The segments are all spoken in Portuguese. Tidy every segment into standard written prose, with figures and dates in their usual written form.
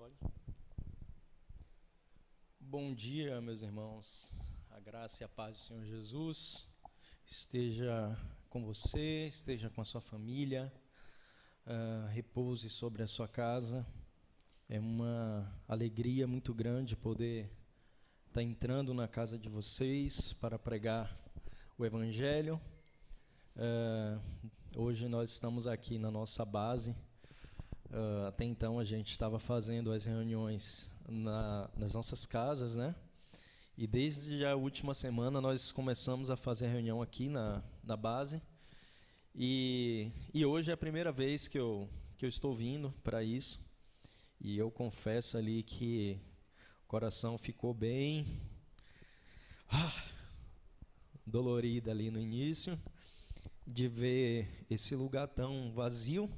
Pode. Bom dia, meus irmãos. A graça e a paz do Senhor Jesus esteja com você, esteja com a sua família, repouse sobre a sua casa. É uma alegria muito grande poder estar entrando na casa de vocês para pregar o Evangelho. Hoje nós estamos aqui na nossa base. Até então a gente estava fazendo as reuniões nas nossas casas, né? E desde a última semana nós começamos a fazer a reunião aqui na base. E hoje é a primeira vez que eu estou vindo para isso. E eu confesso ali que o coração ficou bem dolorido ali no início, de ver esse lugar tão vazio,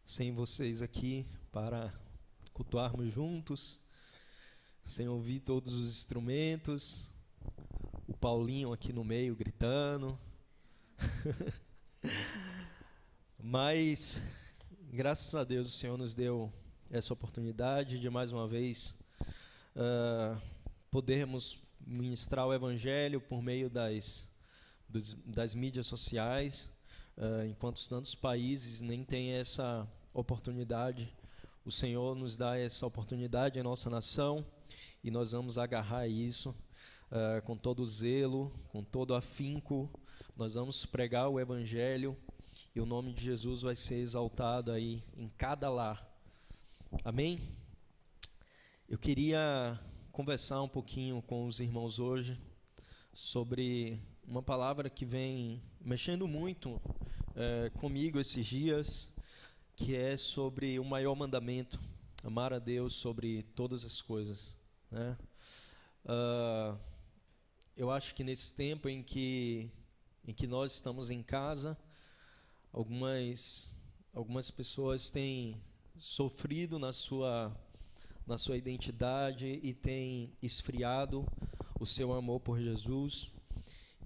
sem vocês aqui para cultuarmos juntos, sem ouvir todos os instrumentos, o Paulinho aqui no meio gritando. Mas, graças a Deus, o Senhor nos deu essa oportunidade de mais uma vez podermos ministrar o Evangelho por meio das mídias sociais, enquanto tantos países nem têm essa oportunidade. O Senhor nos dá essa oportunidade em nossa nação e nós vamos agarrar isso com todo zelo, com todo afinco. Nós vamos pregar o Evangelho e o nome de Jesus vai ser exaltado aí em cada lar. Amém? Eu queria conversar um pouquinho com os irmãos hoje sobre uma palavra que vem mexendo muito comigo esses dias, que é sobre o maior mandamento, amar a Deus sobre todas as coisas, né? Eu acho que nesse tempo em que nós estamos em casa, algumas pessoas têm sofrido na sua identidade e têm esfriado o seu amor por Jesus.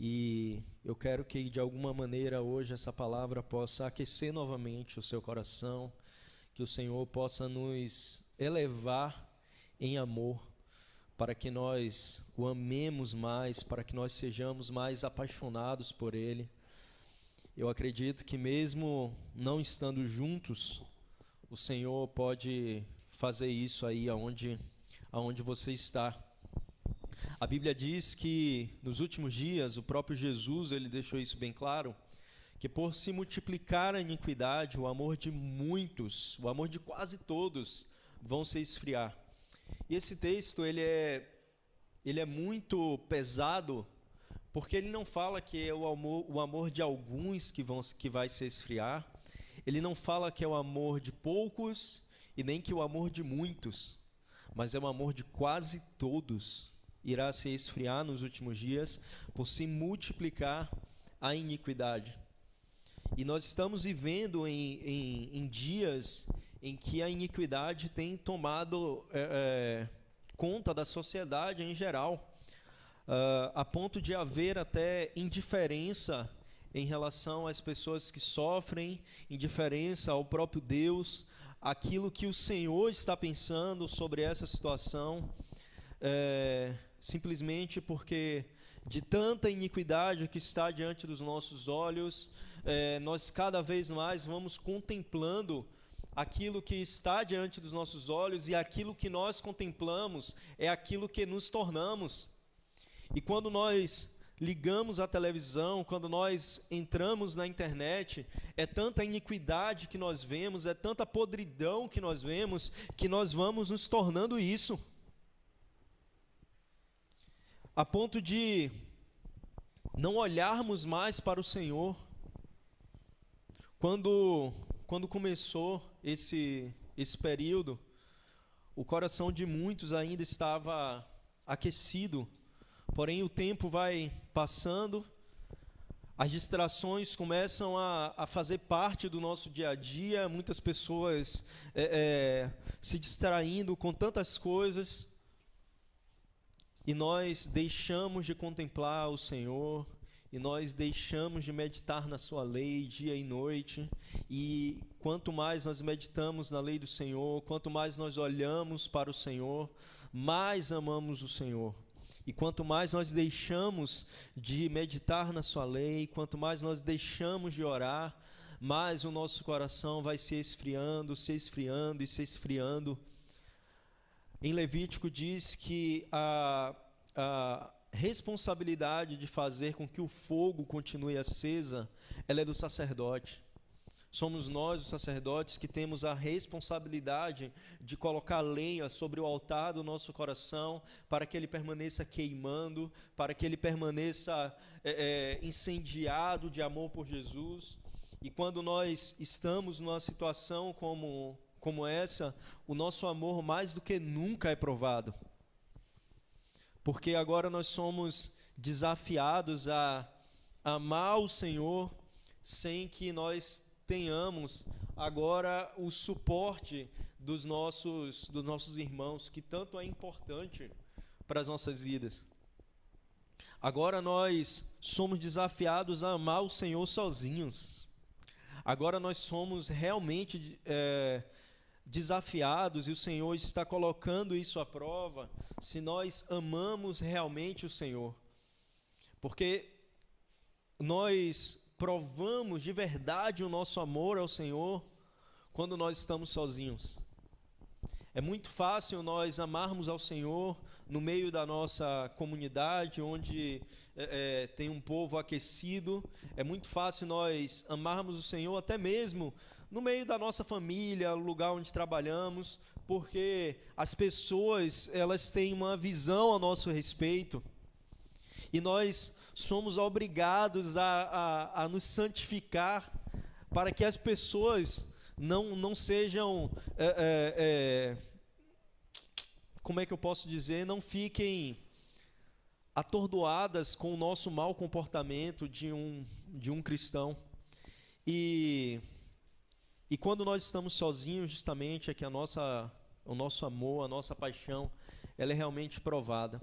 E eu quero que de alguma maneira hoje essa palavra possa aquecer novamente o seu coração, que o Senhor possa nos elevar em amor, para que nós o amemos mais, para que nós sejamos mais apaixonados por Ele. Eu acredito que mesmo não estando juntos, o Senhor pode fazer isso aí aonde você está. A Bíblia diz que nos últimos dias, o próprio Jesus, ele deixou isso bem claro, que por se multiplicar a iniquidade, o amor de muitos, o amor de quase todos, vão se esfriar. E esse texto, ele é muito pesado, porque ele não fala que é o amor de alguns que vai se esfriar, ele não fala que é o amor de poucos e nem que o amor de muitos, mas é o amor de quase todos irá se esfriar nos últimos dias por se multiplicar a iniquidade. E nós estamos vivendo em dias em que a iniquidade tem tomado conta da sociedade em geral, a ponto de haver até indiferença em relação às pessoas que sofrem, indiferença ao próprio Deus, aquilo que o Senhor está pensando sobre essa situação, simplesmente porque de tanta iniquidade que está diante dos nossos olhos, nós cada vez mais vamos contemplando aquilo que está diante dos nossos olhos, e aquilo que nós contemplamos é aquilo que nos tornamos. E quando nós ligamos a televisão, quando nós entramos na internet, é tanta iniquidade que nós vemos, é tanta podridão que nós vemos, que nós vamos nos tornando isso, a ponto de não olharmos mais para o Senhor. Quando começou esse período, o coração de muitos ainda estava aquecido, porém o tempo vai passando, as distrações começam a fazer parte do nosso dia a dia, muitas pessoas se distraindo com tantas coisas, e nós deixamos de contemplar o Senhor, e nós deixamos de meditar na sua lei dia e noite, e quanto mais nós meditamos na lei do Senhor, quanto mais nós olhamos para o Senhor, mais amamos o Senhor. E quanto mais nós deixamos de meditar na sua lei, quanto mais nós deixamos de orar, mais o nosso coração vai se esfriando, se esfriando e se esfriando. Em Levítico diz que a responsabilidade de fazer com que o fogo continue acesa, ela é do sacerdote. Somos nós, os sacerdotes, que temos a responsabilidade de colocar lenha sobre o altar do nosso coração, para que ele permaneça queimando, para que ele permaneça incendiado de amor por Jesus. E quando nós estamos numa situação como essa, o nosso amor mais do que nunca é provado. Porque agora nós somos desafiados a amar o Senhor sem que nós tenhamos agora o suporte dos nossos irmãos, que tanto é importante para as nossas vidas. Agora nós somos desafiados a amar o Senhor sozinhos. Agora nós somos realmente desafiados, e o Senhor está colocando isso à prova, se nós amamos realmente o Senhor. Porque nós provamos de verdade o nosso amor ao Senhor quando nós estamos sozinhos. É muito fácil nós amarmos ao Senhor no meio da nossa comunidade, onde tem um povo aquecido. É muito fácil nós amarmos o Senhor até mesmo no meio da nossa família, no lugar onde trabalhamos, porque as pessoas, elas têm uma visão a nosso respeito, e nós somos obrigados a nos santificar, para que as pessoas não sejam, como é que eu posso dizer, não fiquem atordoadas com o nosso mau comportamento de um cristão. E quando nós estamos sozinhos, justamente, é que o nosso amor, a nossa paixão, ela é realmente provada.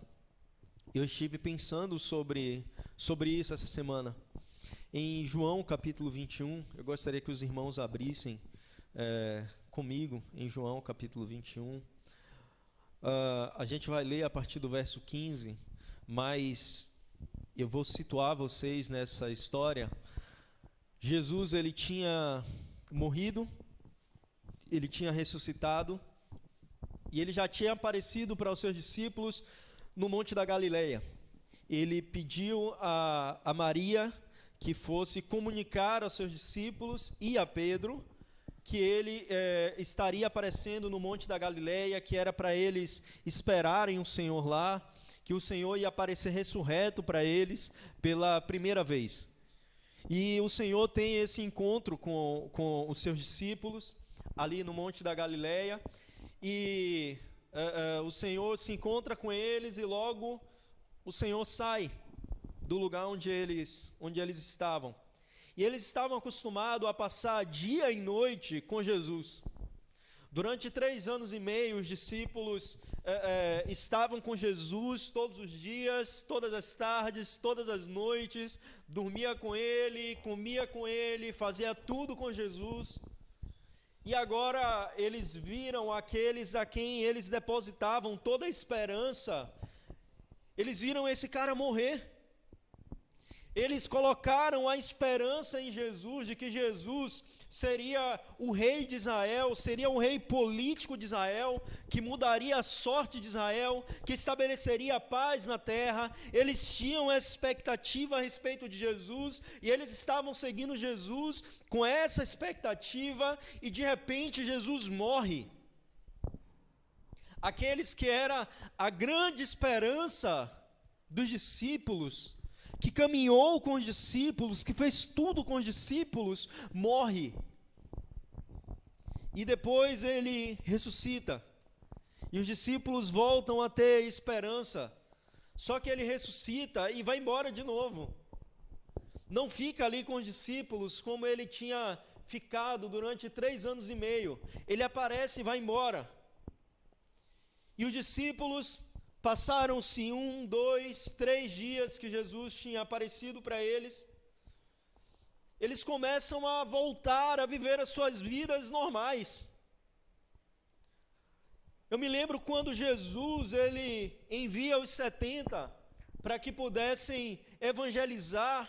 Eu estive pensando sobre isso essa semana. Em João capítulo 21, eu gostaria que os irmãos abrissem comigo, em João capítulo 21. A gente vai ler a partir do verso 15, mas eu vou situar vocês nessa história. Jesus, ele tinha morrido, ele tinha ressuscitado, e ele já tinha aparecido para os seus discípulos no Monte da Galileia. Ele pediu a Maria que fosse comunicar aos seus discípulos e a Pedro que ele estaria aparecendo no Monte da Galileia, que era para eles esperarem o Senhor lá, que o Senhor ia aparecer ressurreto para eles pela primeira vez. E o Senhor tem esse encontro com os seus discípulos ali no Monte da Galileia, e o Senhor se encontra com eles, e logo o Senhor sai do lugar onde eles estavam. E eles estavam acostumados a passar dia e noite com Jesus. Durante 3 anos e meio, os discípulos estavam com Jesus todos os dias, todas as tardes, todas as noites, dormia com ele, comia com ele, fazia tudo com Jesus. E agora eles viram aqueles a quem eles depositavam toda a esperança, eles viram esse cara morrer. Eles colocaram a esperança em Jesus, de que Jesus seria o rei de Israel, seria o rei político de Israel, que mudaria a sorte de Israel, que estabeleceria a paz na terra. Eles tinham essa expectativa a respeito de Jesus, e eles estavam seguindo Jesus com essa expectativa, e de repente Jesus morre. Aqueles que era a grande esperança dos discípulos, que caminhou com os discípulos, que fez tudo com os discípulos, morre. E depois ele ressuscita. E os discípulos voltam a ter esperança. Só que ele ressuscita e vai embora de novo. Não fica ali com os discípulos como ele tinha ficado durante 3 anos e meio. Ele aparece e vai embora. E os discípulos passaram-se 1, 2, 3 dias que Jesus tinha aparecido para eles. eles começam a voltar a viver as suas vidas normais. Eu me lembro quando Jesus, ele envia os 70 para que pudessem evangelizar,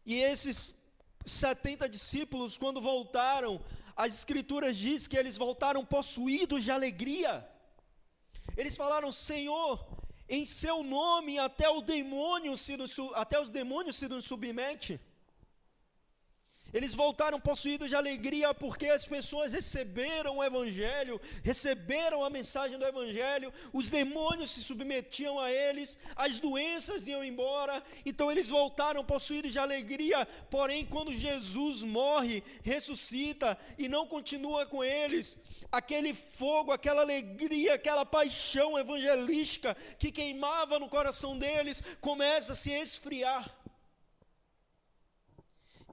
e esses 70 discípulos, quando voltaram, as escrituras dizem que eles voltaram possuídos de alegria. Eles falaram: Senhor, em seu nome até os demônios se nos submetem. Eles voltaram possuídos de alegria porque as pessoas receberam o Evangelho, receberam a mensagem do Evangelho, os demônios se submetiam a eles, as doenças iam embora, então eles voltaram possuídos de alegria. Porém, quando Jesus morre, ressuscita e não continua com eles, aquele fogo, aquela alegria, aquela paixão evangelística que queimava no coração deles, começa a se esfriar.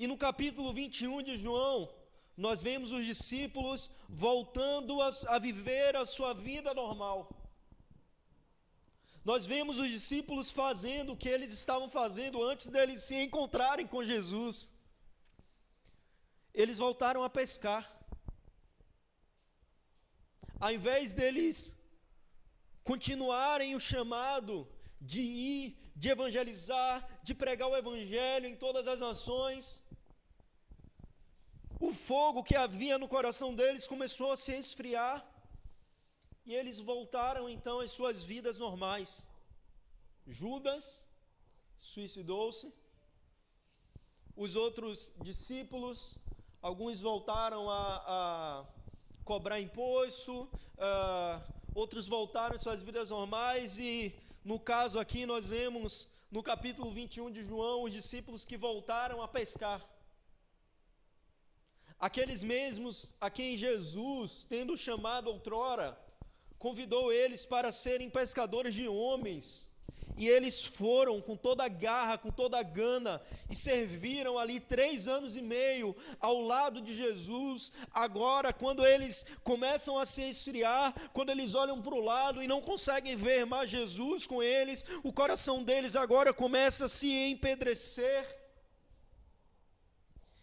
E no capítulo 21 de João, nós vemos os discípulos voltando a viver a sua vida normal. Nós vemos os discípulos fazendo o que eles estavam fazendo antes deles se encontrarem com Jesus. Eles voltaram a pescar. Ao invés deles continuarem o chamado de ir, de evangelizar, de pregar o evangelho em todas as nações, o fogo que havia no coração deles começou a se esfriar, e eles voltaram então às suas vidas normais. Judas suicidou-se, os outros discípulos, alguns voltaram a cobrar imposto, outros voltaram às suas vidas normais, e no caso aqui nós vemos no capítulo 21 de João, os discípulos que voltaram a pescar. Aqueles mesmos a quem Jesus, tendo chamado outrora, convidou eles para serem pescadores de homens, e eles foram com toda a garra, com toda a gana, e serviram ali 3 anos e meio ao lado de Jesus. Agora, quando eles começam a se esfriar, quando eles olham para o lado e não conseguem ver mais Jesus com eles, o coração deles agora começa a se empedrecer,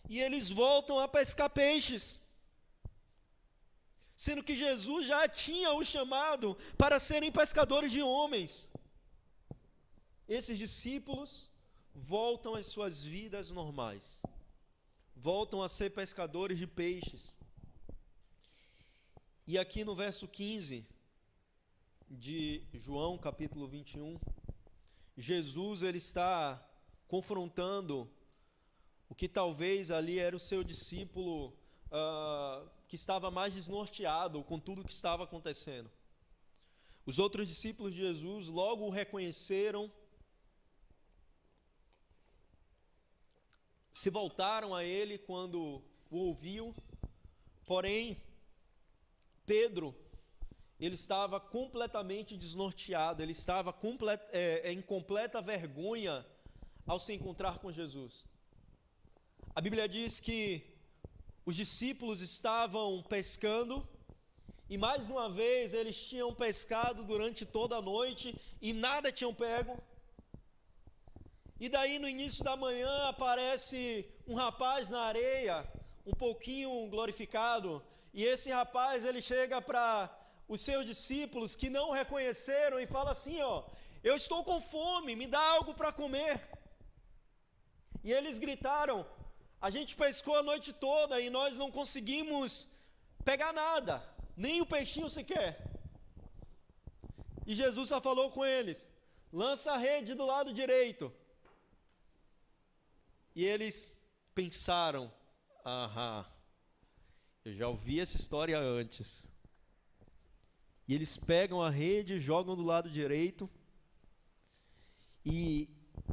e eles voltam a pescar peixes, sendo que Jesus já tinha os chamado para serem pescadores de homens. Esses discípulos voltam às suas vidas normais, voltam a ser pescadores de peixes. E aqui no verso 15 de João, capítulo 21, Jesus ele está confrontando o que talvez ali era o seu discípulo que estava mais desnorteado com tudo o que estava acontecendo. Os outros discípulos de Jesus logo o reconheceram, se voltaram a ele quando o ouviu, porém, Pedro, ele estava completamente desnorteado, ele estava em completa vergonha ao se encontrar com Jesus. A Bíblia diz que os discípulos estavam pescando, e mais uma vez eles tinham pescado durante toda a noite e nada tinham pego. E daí no início da manhã aparece um rapaz na areia, um pouquinho glorificado, e esse rapaz ele chega para os seus discípulos que não o reconheceram e fala assim: eu estou com fome, me dá algo para comer. E eles gritaram: a gente pescou a noite toda e nós não conseguimos pegar nada, nem o peixinho sequer. E Jesus só falou com eles: lança a rede do lado direito. E eles pensaram: eu já ouvi essa história antes. E eles pegam a rede, jogam do lado direito, e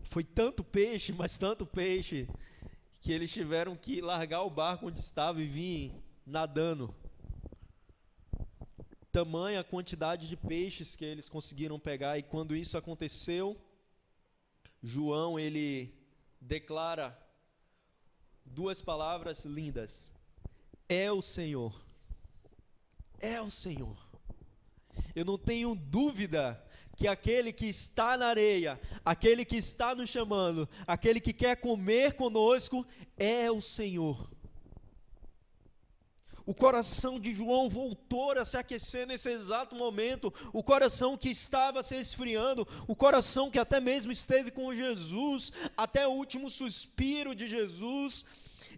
foi tanto peixe, mas tanto peixe, que eles tiveram que largar o barco onde estava e vir nadando. Tamanha quantidade de peixes que eles conseguiram pegar. E quando isso aconteceu, João ele declara 2 palavras lindas: é o Senhor. É o Senhor. Eu não tenho dúvida que aquele que está na areia, aquele que está nos chamando, aquele que quer comer conosco é o Senhor. O coração de João voltou a se aquecer nesse exato momento, o coração que estava se esfriando, o coração que até mesmo esteve com Jesus, até o último suspiro de Jesus,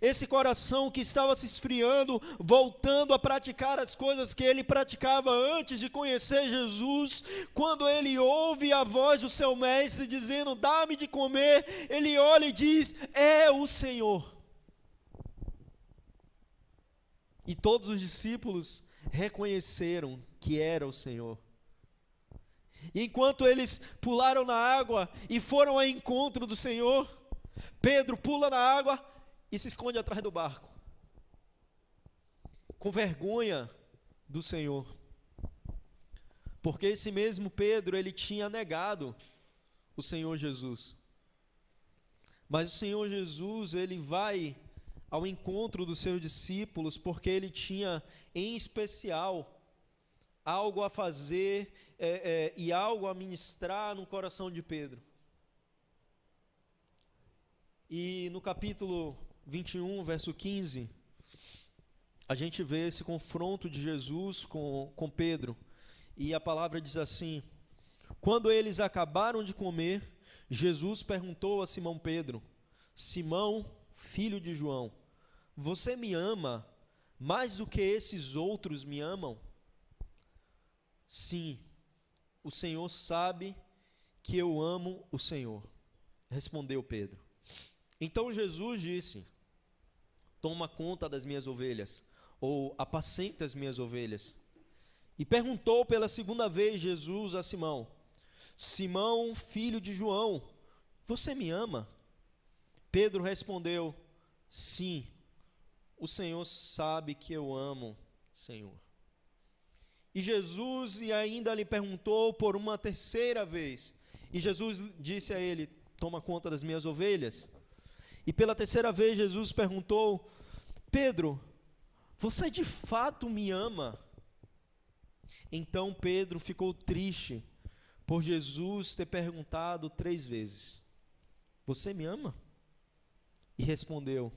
esse coração que estava se esfriando, voltando a praticar as coisas que ele praticava antes de conhecer Jesus, quando ele ouve a voz do seu mestre dizendo, dá-me de comer, ele olha e diz, é o Senhor. E todos os discípulos reconheceram que era o Senhor. E enquanto eles pularam na água e foram ao encontro do Senhor, Pedro pula na água e se esconde atrás do barco, com vergonha do Senhor. Porque esse mesmo Pedro, ele tinha negado o Senhor Jesus. Mas o Senhor Jesus, ele vai ao encontro dos seus discípulos, porque ele tinha, em especial, algo a fazer e algo a ministrar no coração de Pedro. E no capítulo 21, verso 15, a gente vê esse confronto de Jesus com Pedro, e a palavra diz assim, quando eles acabaram de comer, Jesus perguntou a Simão Pedro, Simão, filho de João, você me ama mais do que esses outros me amam? Sim, o Senhor sabe que eu amo o Senhor, respondeu Pedro. Então Jesus disse, toma conta das minhas ovelhas, ou apacenta as minhas ovelhas. E perguntou pela segunda vez Jesus a Simão, Simão, filho de João, você me ama? Pedro respondeu, sim, o Senhor sabe que eu amo, Senhor. E Jesus ainda lhe perguntou por uma terceira vez. E Jesus disse a ele, toma conta das minhas ovelhas. E pela terceira vez Jesus perguntou, Pedro, você de fato me ama? Então Pedro ficou triste por Jesus ter perguntado 3 vezes, você me ama? E respondeu,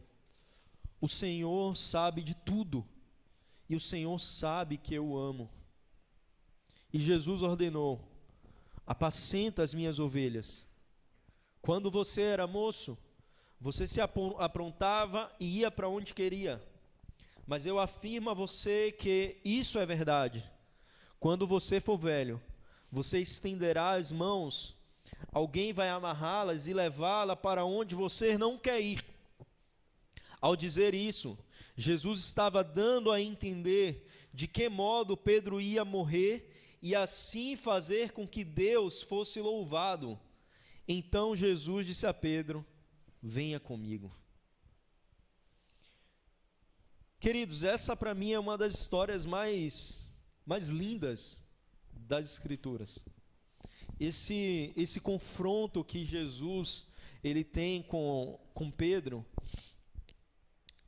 o Senhor sabe de tudo, e o Senhor sabe que eu amo. E Jesus ordenou, apacenta as minhas ovelhas. Quando você era moço, você se aprontava e ia para onde queria. Mas eu afirmo a você que isso é verdade. Quando você for velho, você estenderá as mãos, alguém vai amarrá-las e levá-la para onde você não quer ir. Ao dizer isso, Jesus estava dando a entender de que modo Pedro ia morrer e assim fazer com que Deus fosse louvado. Então Jesus disse a Pedro, venha comigo. Queridos, essa para mim é uma das histórias mais lindas das Escrituras. Esse confronto que Jesus ele tem com Pedro,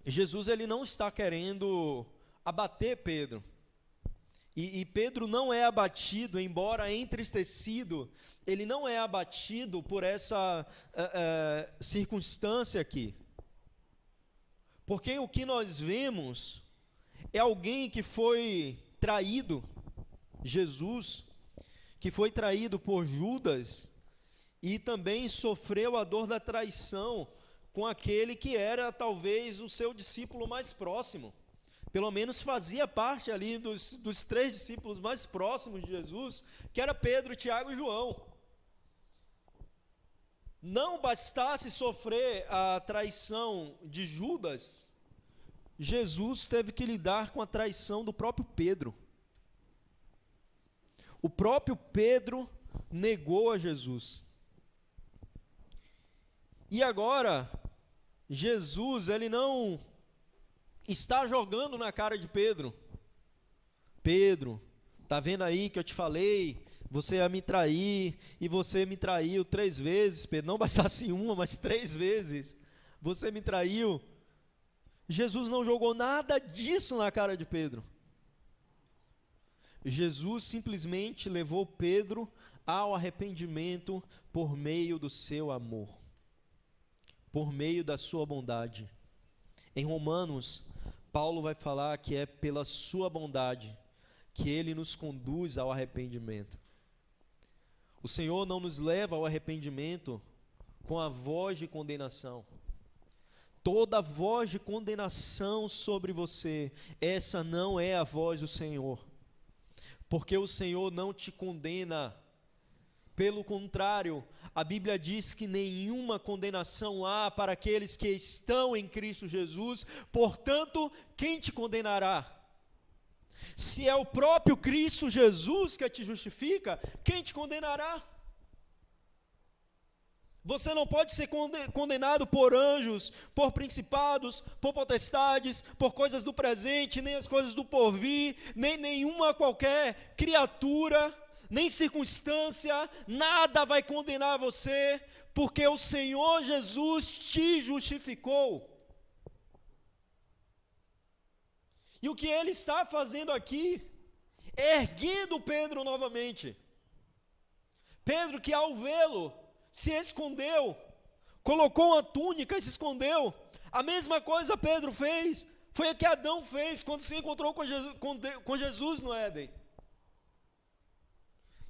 Jesus ele não está querendo abater Pedro, e Pedro não é abatido, embora entristecido, ele não é abatido por essa circunstância aqui, porque o que nós vemos é alguém que foi traído, Jesus, que foi traído por Judas, e também sofreu a dor da traição, com aquele que era talvez o seu discípulo mais próximo, pelo menos fazia parte ali dos 3 discípulos mais próximos de Jesus, que era Pedro, Tiago e João. Não bastasse sofrer a traição de Judas, Jesus teve que lidar com a traição do próprio Pedro. O próprio Pedro negou a Jesus. E agora, Jesus, ele não está jogando na cara de Pedro. Pedro, tá vendo aí que eu te falei, você ia me trair, e você me traiu 3 vezes, Pedro, não bastasse uma, mas 3 vezes, você me traiu. Jesus não jogou nada disso na cara de Pedro. Jesus simplesmente levou Pedro ao arrependimento por meio do seu amor, por meio da sua bondade. Em Romanos, Paulo vai falar que é pela sua bondade que ele nos conduz ao arrependimento. O Senhor não nos leva ao arrependimento com a voz de condenação. Toda voz de condenação sobre você, essa não é a voz do Senhor. Porque o Senhor não te condena. Pelo contrário, a Bíblia diz que nenhuma condenação há para aqueles que estão em Cristo Jesus. Portanto, quem te condenará? Se é o próprio Cristo Jesus que te justifica, quem te condenará? Você não pode ser condenado por anjos, por principados, por potestades, por coisas do presente, nem as coisas do porvir, nem nenhuma qualquer criatura, nem circunstância, nada vai condenar você, porque o Senhor Jesus te justificou. E o que ele está fazendo aqui é erguendo Pedro novamente. Pedro, que ao vê-lo se escondeu, colocou uma túnica e se escondeu. A mesma coisa Pedro fez, foi o que Adão fez quando se encontrou com Jesus no Éden.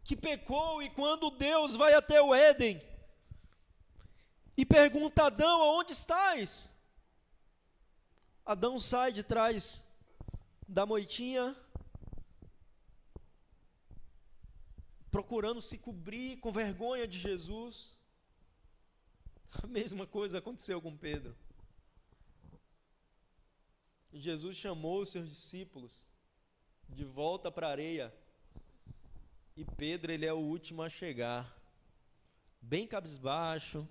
Que pecou, e quando Deus vai até o Éden e pergunta a Adão: aonde estás? Adão sai de trás da moitinha, procurando se cobrir com vergonha de Jesus. A mesma coisa aconteceu com Pedro. E Jesus chamou os seus discípulos de volta para a areia. E Pedro, ele é o último a chegar, bem cabisbaixo,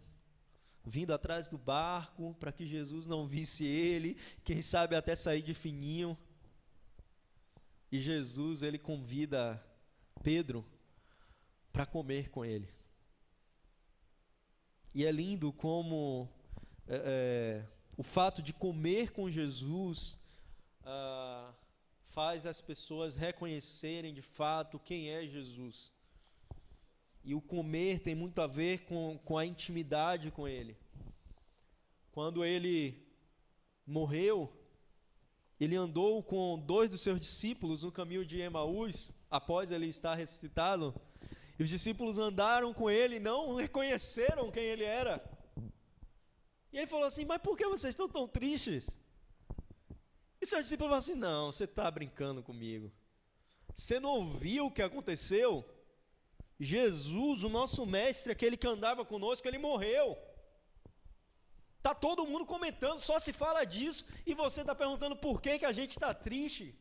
vindo atrás do barco, para que Jesus não visse ele, quem sabe até sair de fininho. E Jesus, ele convida Pedro para comer com ele. E é lindo como o fato de comer com Jesus faz as pessoas reconhecerem de fato quem é Jesus. E o comer tem muito a ver com a intimidade com ele. Quando ele morreu, ele andou com 2 dos seus discípulos no caminho de Emaús, após ele estar ressuscitado. E os discípulos andaram com ele e não reconheceram quem ele era. E ele falou assim: mas por que vocês estão tão tristes? E seus discípulos falaram assim: não, você está brincando comigo. Você não ouviu o que aconteceu? Jesus, o nosso mestre, aquele que andava conosco, ele morreu. Está todo mundo comentando, só se fala disso, e você está perguntando por que a gente está triste.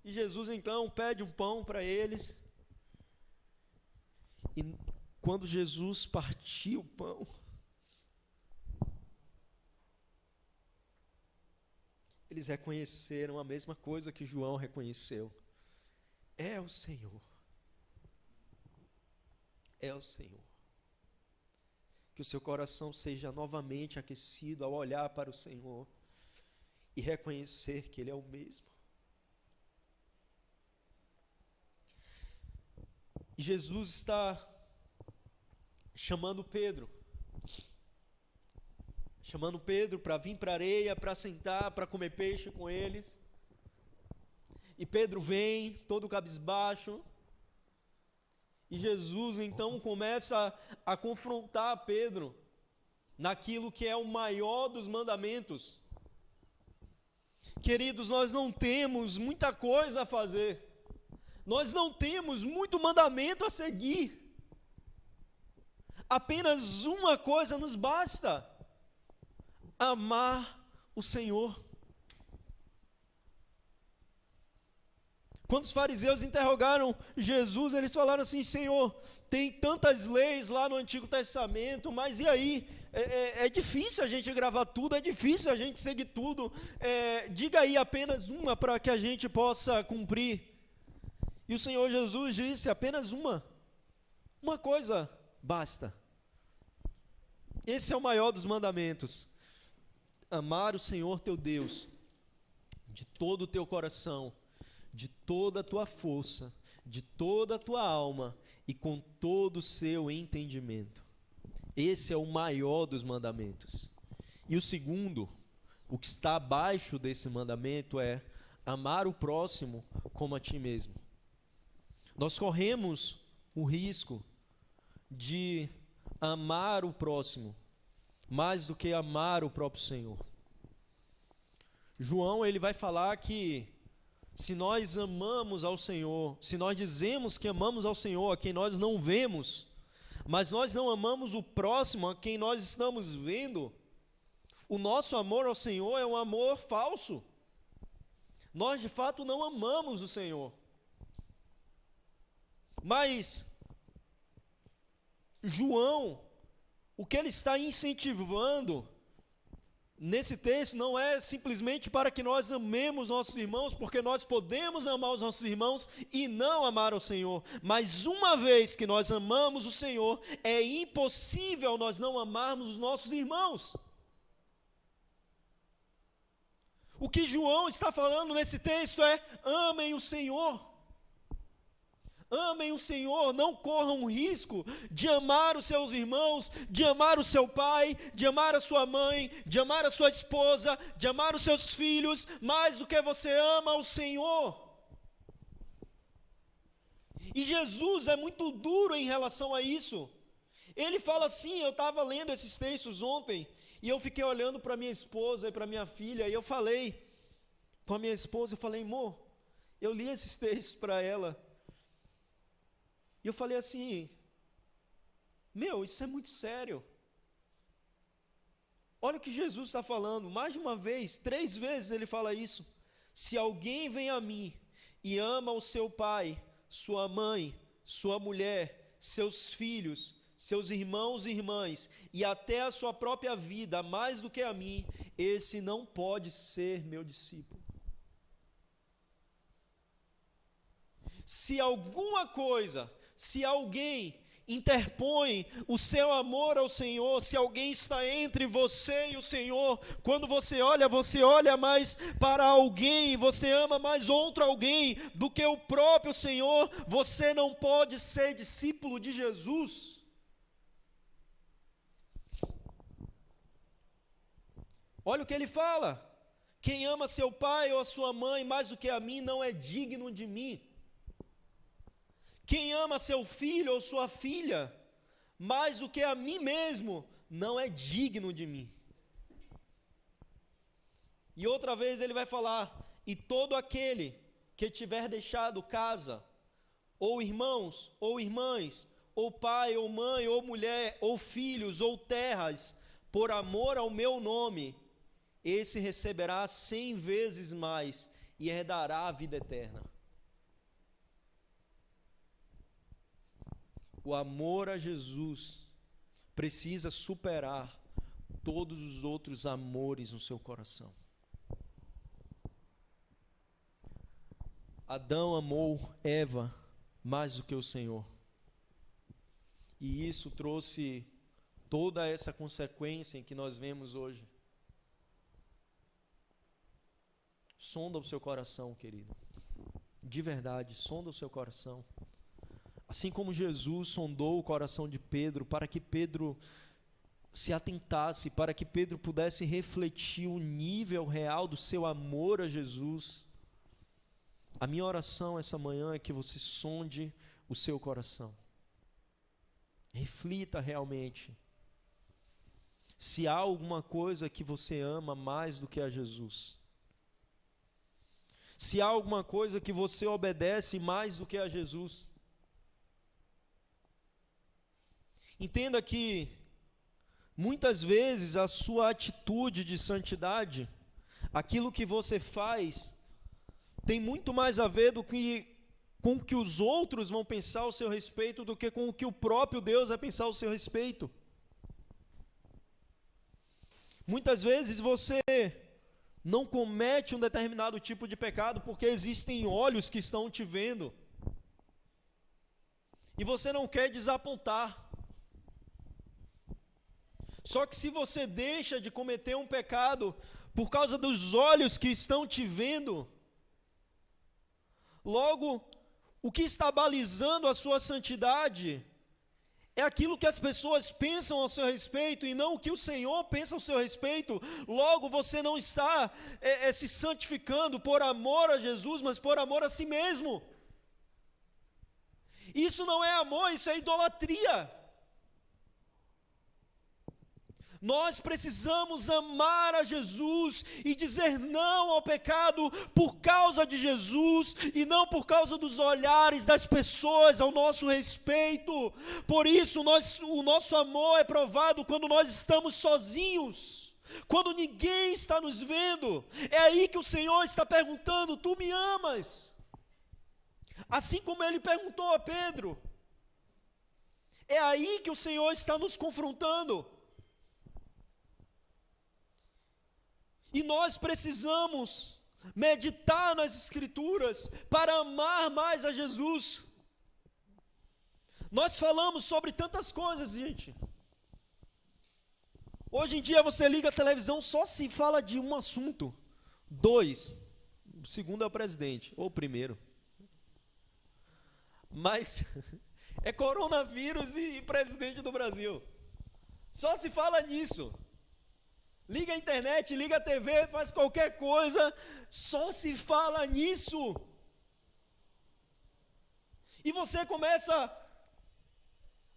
E Jesus então pede um pão para eles. E quando Jesus partiu o pão, eles reconheceram a mesma coisa que João reconheceu: é o Senhor. É o Senhor. Que o seu coração seja novamente aquecido ao olhar para o Senhor e reconhecer que Ele é o mesmo. E Jesus está chamando Pedro para vir para a areia, para sentar, para comer peixe com eles. E Pedro vem, todo cabisbaixo. E Jesus então começa a confrontar Pedro naquilo que é o maior dos mandamentos. Queridos, nós não temos muita coisa a fazer. Nós não temos muito mandamento a seguir. Apenas uma coisa nos basta: amar o Senhor. Quando os fariseus interrogaram Jesus, eles falaram assim: Senhor, tem tantas leis lá no Antigo Testamento, mas e aí? É difícil a gente gravar tudo, é difícil a gente seguir tudo. Diga aí apenas uma para que a gente possa cumprir. E o Senhor Jesus disse: apenas uma coisa basta. Esse é o maior dos mandamentos: amar o Senhor teu Deus de todo o teu coração, de toda a tua força, de toda a tua alma e com todo o seu entendimento. Esse é o maior dos mandamentos. E o segundo, o que está abaixo desse mandamento é amar o próximo como a ti mesmo. Nós corremos o risco de amar o próximo mais do que amar o próprio Senhor. João, ele vai falar que se nós amamos ao Senhor, se nós dizemos que amamos ao Senhor, a quem nós não vemos, mas nós não amamos o próximo, a quem nós estamos vendo, o nosso amor ao Senhor é um amor falso. Nós, de fato, não amamos o Senhor. Mas João, o que ele está incentivando nesse texto não é simplesmente para que nós amemos nossos irmãos, porque nós podemos amar os nossos irmãos e não amar o Senhor. Mas uma vez que nós amamos o Senhor, é impossível nós não amarmos os nossos irmãos. O que João está falando nesse texto é: amem o Senhor. Amem o Senhor, não corram o risco de amar os seus irmãos, de amar o seu pai, de amar a sua mãe, de amar a sua esposa, de amar os seus filhos, mais do que você ama o Senhor. E Jesus é muito duro em relação a isso. Ele fala assim, eu estava lendo esses textos ontem, e eu fiquei olhando para minha esposa e para minha filha, e eu falei com a minha esposa, eu falei: amor, eu li esses textos para ela, e eu falei assim: meu, isso é muito sério. Olha o que Jesus está falando, mais de uma vez, 3 vezes ele fala isso. Se alguém vem a mim e ama o seu pai, sua mãe, sua mulher, seus filhos, seus irmãos e irmãs, e até a sua própria vida, mais do que a mim, esse não pode ser meu discípulo. Se alguma coisa, se alguém interpõe o seu amor ao Senhor, se alguém está entre você e o Senhor, quando você olha mais para alguém, você ama mais outro alguém do que o próprio Senhor, você não pode ser discípulo de Jesus. Olha o que ele fala: quem ama seu pai ou a sua mãe mais do que a mim não é digno de mim. Quem ama seu filho ou sua filha mais do que a mim mesmo não é digno de mim. E outra vez ele vai falar: e todo aquele que tiver deixado casa, ou irmãos, ou irmãs, ou pai, ou mãe, ou mulher, ou filhos, ou terras, por amor ao meu nome, esse receberá 100 vezes mais e herdará a vida eterna. O amor a Jesus precisa superar todos os outros amores no seu coração. Adão amou Eva mais do que o Senhor. E isso trouxe toda essa consequência que nós vemos hoje. Sonda o seu coração, querido. De verdade, sonda o seu coração. Assim como Jesus sondou o coração de Pedro, para que Pedro se atentasse, para que Pedro pudesse refletir o nível real do seu amor a Jesus. A minha oração essa manhã é que você sonde o seu coração. Reflita realmente se há alguma coisa que você ama mais do que a Jesus. Se há alguma coisa que você obedece mais do que a Jesus. Entenda que muitas vezes a sua atitude de santidade, aquilo que você faz, tem muito mais a ver com o que os outros vão pensar ao seu respeito do que com o que o próprio Deus vai pensar ao seu respeito. Muitas vezes você não comete um determinado tipo de pecado porque existem olhos que estão te vendo. E você não quer desapontar. Só que se você deixa de cometer um pecado por causa dos olhos que estão te vendo, logo O que está balizando a sua santidade é aquilo que as pessoas pensam ao seu respeito e não o que o Senhor pensa ao seu respeito. Logo, você não está se santificando por amor a Jesus, mas por amor a si mesmo. Isso não é amor, isso é idolatria. Nós precisamos amar a Jesus e dizer não ao pecado por causa de Jesus e não por causa dos olhares das pessoas ao nosso respeito. Por isso, o nosso amor é provado quando nós estamos sozinhos, quando ninguém está nos vendo. É aí que o Senhor está perguntando: tu me amas? Assim como ele perguntou a Pedro. É aí que o Senhor está nos confrontando. E nós precisamos meditar nas Escrituras para amar mais a Jesus. Nós falamos sobre tantas coisas, gente. Hoje em dia você liga a televisão, só se fala de um assunto. 2. O segundo é o presidente, ou o primeiro. Mas é coronavírus e presidente do Brasil. Só se fala nisso. Liga a internet, liga a TV, faz qualquer coisa, só se fala nisso. E você começa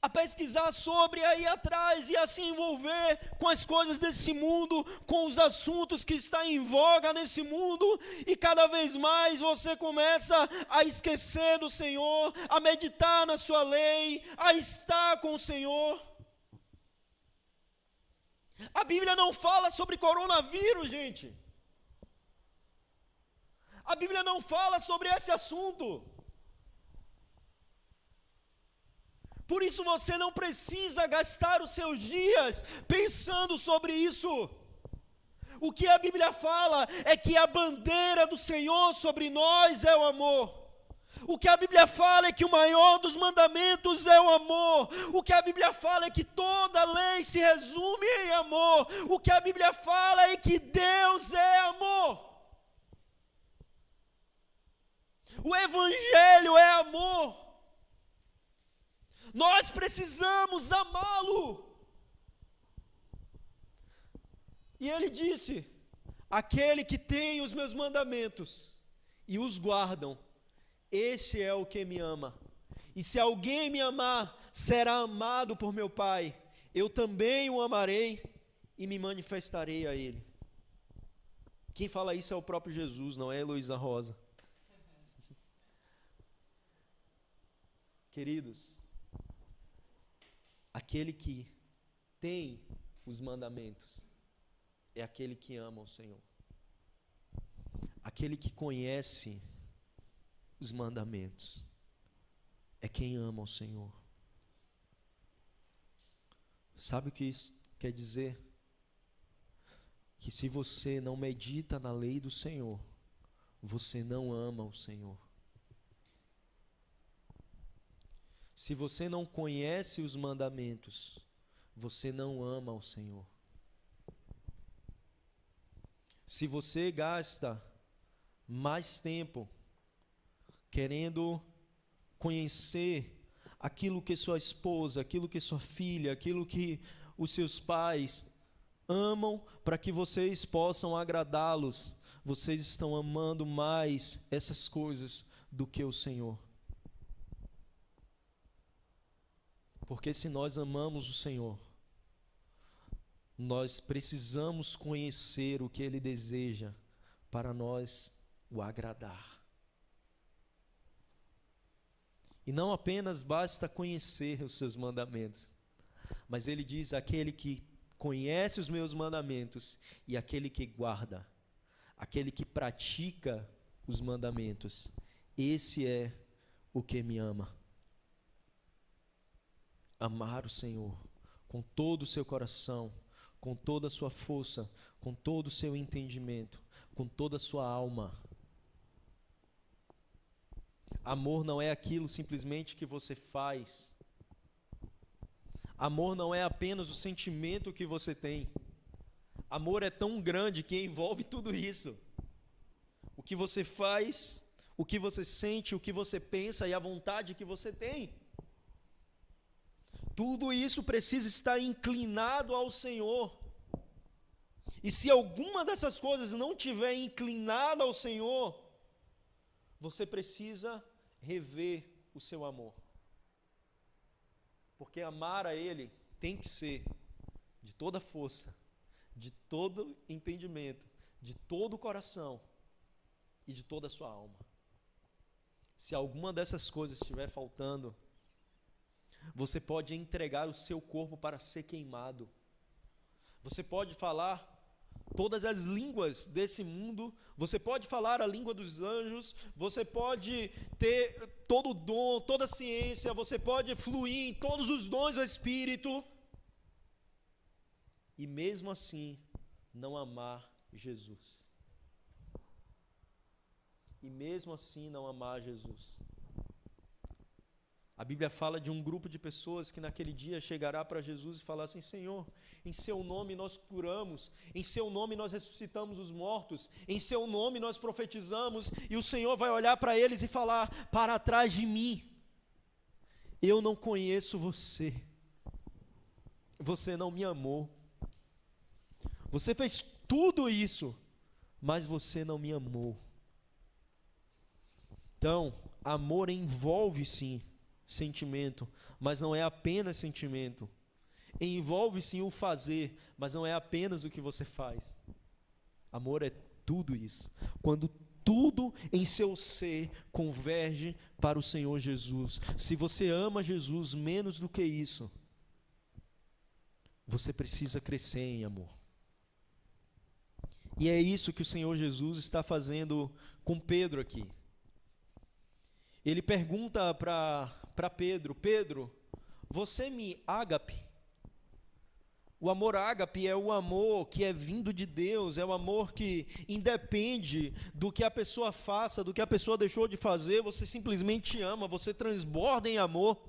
a pesquisar sobre, a ir atrás e a se envolver com as coisas desse mundo, com os assuntos que estão em voga nesse mundo, e cada vez mais você começa a esquecer do Senhor, a meditar na sua lei, a estar com o Senhor. A Bíblia não fala sobre coronavírus, gente. A Bíblia não fala sobre esse assunto. Por isso você não precisa gastar os seus dias pensando sobre isso. O que a Bíblia fala é que a bandeira do Senhor sobre nós é o amor. O que a Bíblia fala é que o maior dos mandamentos é o amor. O que a Bíblia fala é que toda lei se resume em amor. O que a Bíblia fala é que Deus é amor. O Evangelho é amor. Nós precisamos amá-lo. E ele disse: aquele que tem os meus mandamentos e os guardam, este é o que me ama. E se alguém me amar, será amado por meu Pai. Eu também o amarei e me manifestarei a ele. Quem fala isso é o próprio Jesus, não é Heloísa Rosa. Queridos, aquele que tem os mandamentos é aquele que ama o Senhor. Aquele que conhece os mandamentos é quem ama o Senhor. Sabe o que isso quer dizer? Que se você não medita na lei do Senhor, você não ama o Senhor. Se você não conhece os mandamentos, você não ama o Senhor. Se você gasta mais tempo querendo conhecer aquilo que sua esposa, aquilo que sua filha, aquilo que os seus pais amam para que vocês possam agradá-los, vocês estão amando mais essas coisas do que o Senhor. Porque se nós amamos o Senhor, nós precisamos conhecer o que Ele deseja para nós o agradar. E não apenas basta conhecer os seus mandamentos, mas ele diz: aquele que conhece os meus mandamentos e aquele que guarda, aquele que pratica os mandamentos, esse é o que me ama. Amar o Senhor com todo o seu coração, com toda a sua força, com todo o seu entendimento, com toda a sua alma. Amor não é aquilo simplesmente que você faz. Amor não é apenas o sentimento que você tem. Amor é tão grande que envolve tudo isso. O que você faz, o que você sente, o que você pensa e a vontade que você tem. Tudo isso precisa estar inclinado ao Senhor. E se alguma dessas coisas não estiver inclinada ao Senhor, você precisa rever o seu amor. Porque amar a Ele tem que ser de toda força, de todo entendimento, de todo o coração e de toda a sua alma. Se alguma dessas coisas estiver faltando, você pode entregar o seu corpo para ser queimado. Você pode falar todas as línguas desse mundo, você pode falar a língua dos anjos, você pode ter todo o dom, toda a ciência, você pode fluir em todos os dons do Espírito, e mesmo assim não amar Jesus. E mesmo assim não amar Jesus. A Bíblia fala de um grupo de pessoas que naquele dia chegará para Jesus e falar assim: Senhor, em seu nome nós curamos, em seu nome nós ressuscitamos os mortos, em seu nome nós profetizamos, e o Senhor vai olhar para eles e falar: para trás de mim, eu não conheço você, você não me amou, você fez tudo isso, mas você não me amou. Então, amor envolve sim sentimento, mas não é apenas sentimento. Envolve sim o fazer, mas não é apenas o que você faz. Amor é tudo isso. Quando tudo em seu ser converge para o Senhor Jesus. Se você ama Jesus menos do que isso, você precisa crescer em amor. E é isso que o Senhor Jesus está fazendo com Pedro aqui. Ele pergunta para Pedro: Pedro, você me ágape? O amor ágape é o amor que é vindo de Deus, é o amor que independe do que a pessoa faça, do que a pessoa deixou de fazer, você simplesmente ama, você transborda em amor.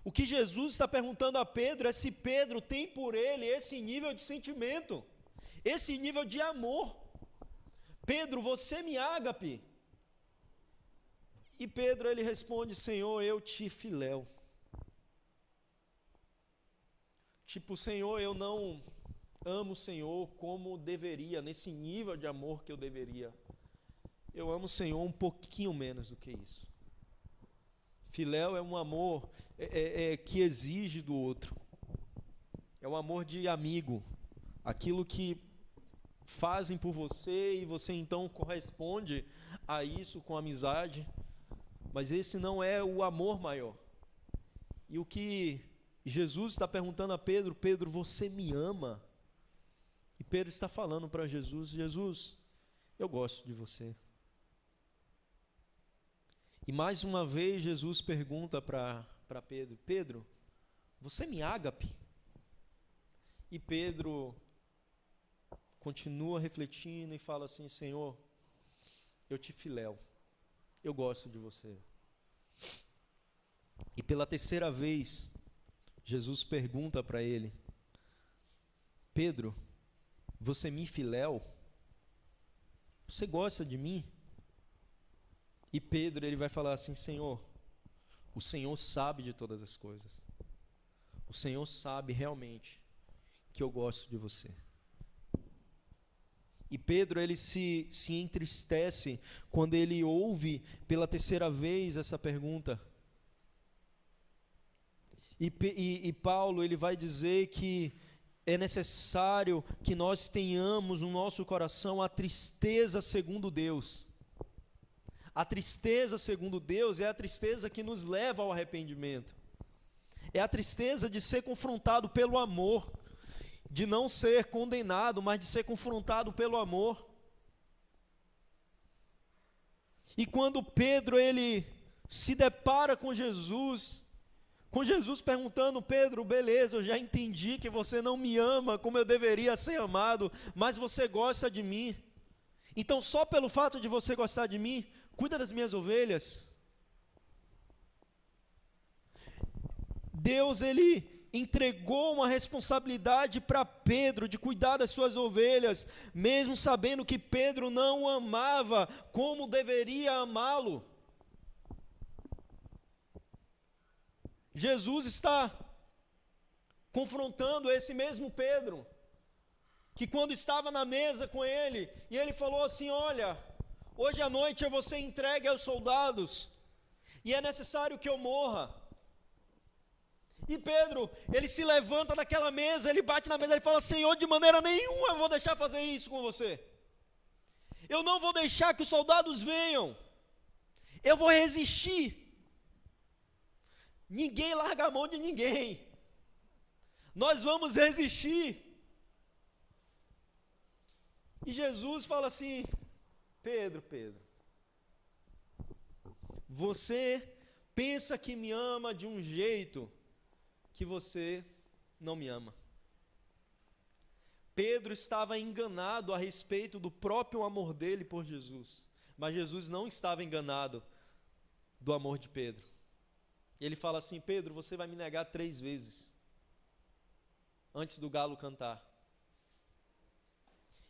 O que Jesus está perguntando a Pedro é se Pedro tem por ele esse nível de sentimento, esse nível de amor. Pedro, você me ágape? E Pedro, ele responde: Senhor, eu te filéu. Tipo, Senhor, eu não amo o Senhor como deveria, nesse nível de amor que eu deveria. Eu amo o Senhor um pouquinho menos do que isso. Filéu é um amor que exige do outro. É um amor de amigo. Aquilo que fazem por você e você então corresponde a isso com amizade. Mas esse não é o amor maior. E o que Jesus está perguntando a Pedro: Pedro, você me ama? E Pedro está falando para Jesus: Jesus, eu gosto de você. E mais uma vez Jesus pergunta para Pedro: Pedro, você me ágape? E Pedro continua refletindo e fala assim: Senhor, eu te filéu. Eu gosto de você. E pela terceira vez, Jesus pergunta para ele: Pedro, você me filéu? Você gosta de mim? E Pedro, ele vai falar assim: Senhor, o Senhor sabe de todas as coisas. O Senhor sabe realmente que eu gosto de você. E Pedro, ele se entristece quando ele ouve pela terceira vez essa pergunta. E Paulo, ele vai dizer que é necessário que nós tenhamos no nosso coração a tristeza segundo Deus. A tristeza segundo Deus é a tristeza que nos leva ao arrependimento. É a tristeza de ser confrontado pelo amor, de não ser condenado, mas de ser confrontado pelo amor. E quando Pedro, ele se depara com Jesus perguntando: Pedro, beleza, eu já entendi que você não me ama como eu deveria ser amado, mas você gosta de mim. Então, só pelo fato de você gostar de mim, cuida das minhas ovelhas. Deus, ele entregou uma responsabilidade para Pedro de cuidar das suas ovelhas, mesmo sabendo que Pedro não o amava como deveria amá-lo. Jesus está confrontando esse mesmo Pedro, que quando estava na mesa com ele, e ele falou assim: olha, hoje à noite eu vou ser entregue aos soldados, e é necessário que eu morra. E Pedro, ele se levanta daquela mesa, ele bate na mesa, ele fala: Senhor, de maneira nenhuma eu vou deixar fazer isso com você. Eu não vou deixar que os soldados venham. Eu vou resistir. Ninguém larga a mão de ninguém. Nós vamos resistir. E Jesus fala assim: Pedro, você pensa que me ama de um jeito que você não me ama. Pedro estava enganado a respeito do próprio amor dele por Jesus, mas Jesus não estava enganado do amor de Pedro. Ele fala assim: Pedro, você vai me negar 3 vezes antes do galo cantar.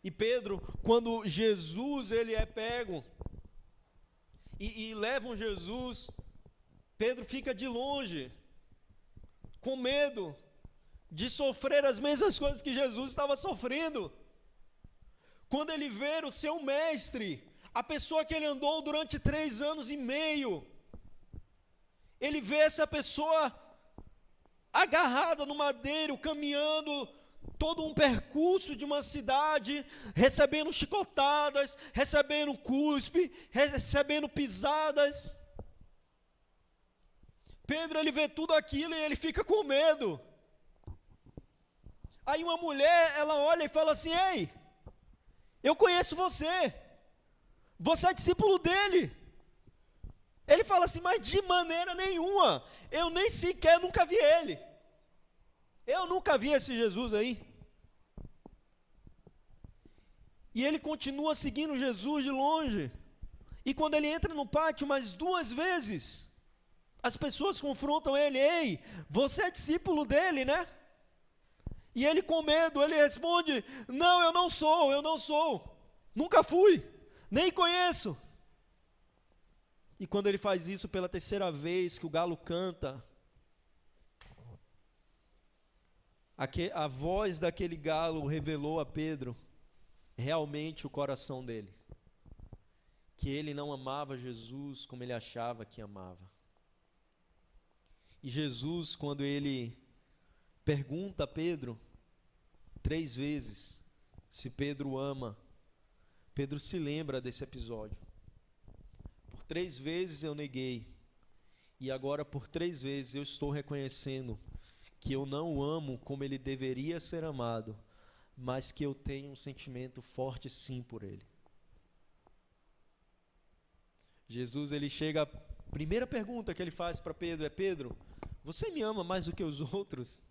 E Pedro, quando Jesus ele é pego e levam Jesus, Pedro fica de longe, com medo de sofrer as mesmas coisas que Jesus estava sofrendo. Quando ele vê o seu mestre, a pessoa que ele andou durante 3 anos e meio, ele vê essa pessoa agarrada no madeiro, caminhando todo um percurso de uma cidade, recebendo chicotadas, recebendo cuspe, recebendo pisadas. Pedro, ele vê tudo aquilo e ele fica com medo. Aí uma mulher, ela olha e fala assim: ei, eu conheço você, você é discípulo dele. Ele fala assim: mas de maneira nenhuma, eu nem sequer nunca vi ele. Eu nunca vi esse Jesus aí. E ele continua seguindo Jesus de longe. E quando ele entra no pátio mais 2 vezes, as pessoas confrontam ele: ei, você é discípulo dele, né? E ele, com medo, ele responde: não, eu não sou, nunca fui, nem conheço. E quando ele faz isso pela 3ª vez, que o galo canta, a voz daquele galo revelou a Pedro realmente o coração dele, que ele não amava Jesus como ele achava que amava. E Jesus, quando ele pergunta a Pedro 3 vezes se Pedro ama, Pedro se lembra desse episódio. Por 3 vezes eu neguei, e agora por 3 vezes eu estou reconhecendo que eu não o amo como ele deveria ser amado, mas que eu tenho um sentimento forte sim por ele. Jesus, ele chega, a primeira pergunta que ele faz para Pedro é: Pedro, você me ama mais do que os outros?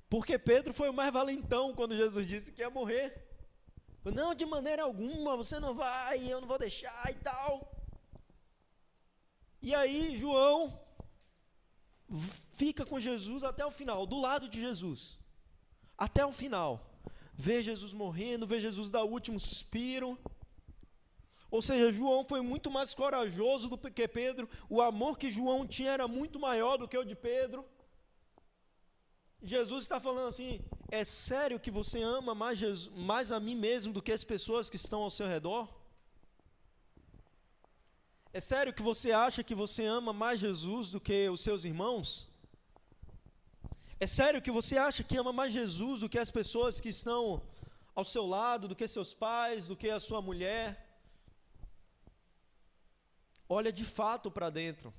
Porque Pedro foi o mais valentão quando Jesus disse que ia morrer. Não, de maneira alguma, você não vai, eu não vou deixar e tal. E aí João fica com Jesus até o final, do lado de Jesus, até o final. Vê Jesus morrendo, vê Jesus dar o último suspiro. Ou seja, João foi muito mais corajoso do que Pedro. O amor que João tinha era muito maior do que o de Pedro. Jesus está falando assim: é sério que você ama mais a mim mesmo do que as pessoas que estão ao seu redor? É sério que você acha que você ama mais Jesus do que os seus irmãos? É sério que você acha que ama mais Jesus do que as pessoas que estão ao seu lado, do que seus pais, do que a sua mulher? Olha de fato para dentro.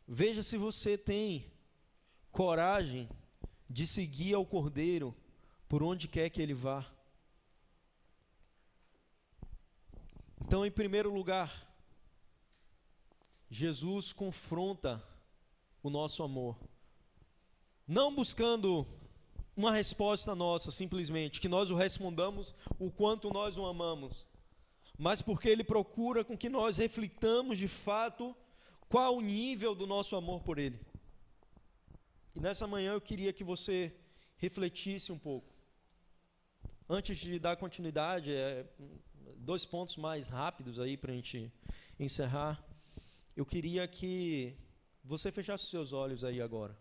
Veja se você tem coragem de seguir ao Cordeiro por onde quer que ele vá. Então, em primeiro lugar, Jesus confronta o nosso amor, não buscando uma resposta nossa, simplesmente, que nós o respondamos o quanto nós o amamos, mas porque ele procura com que nós reflitamos de fato qual o nível do nosso amor por ele. E nessa manhã eu queria que você refletisse um pouco. Antes de dar continuidade, 2 pontos mais rápidos aí para a gente encerrar. Eu queria que você fechasse os seus olhos aí agora.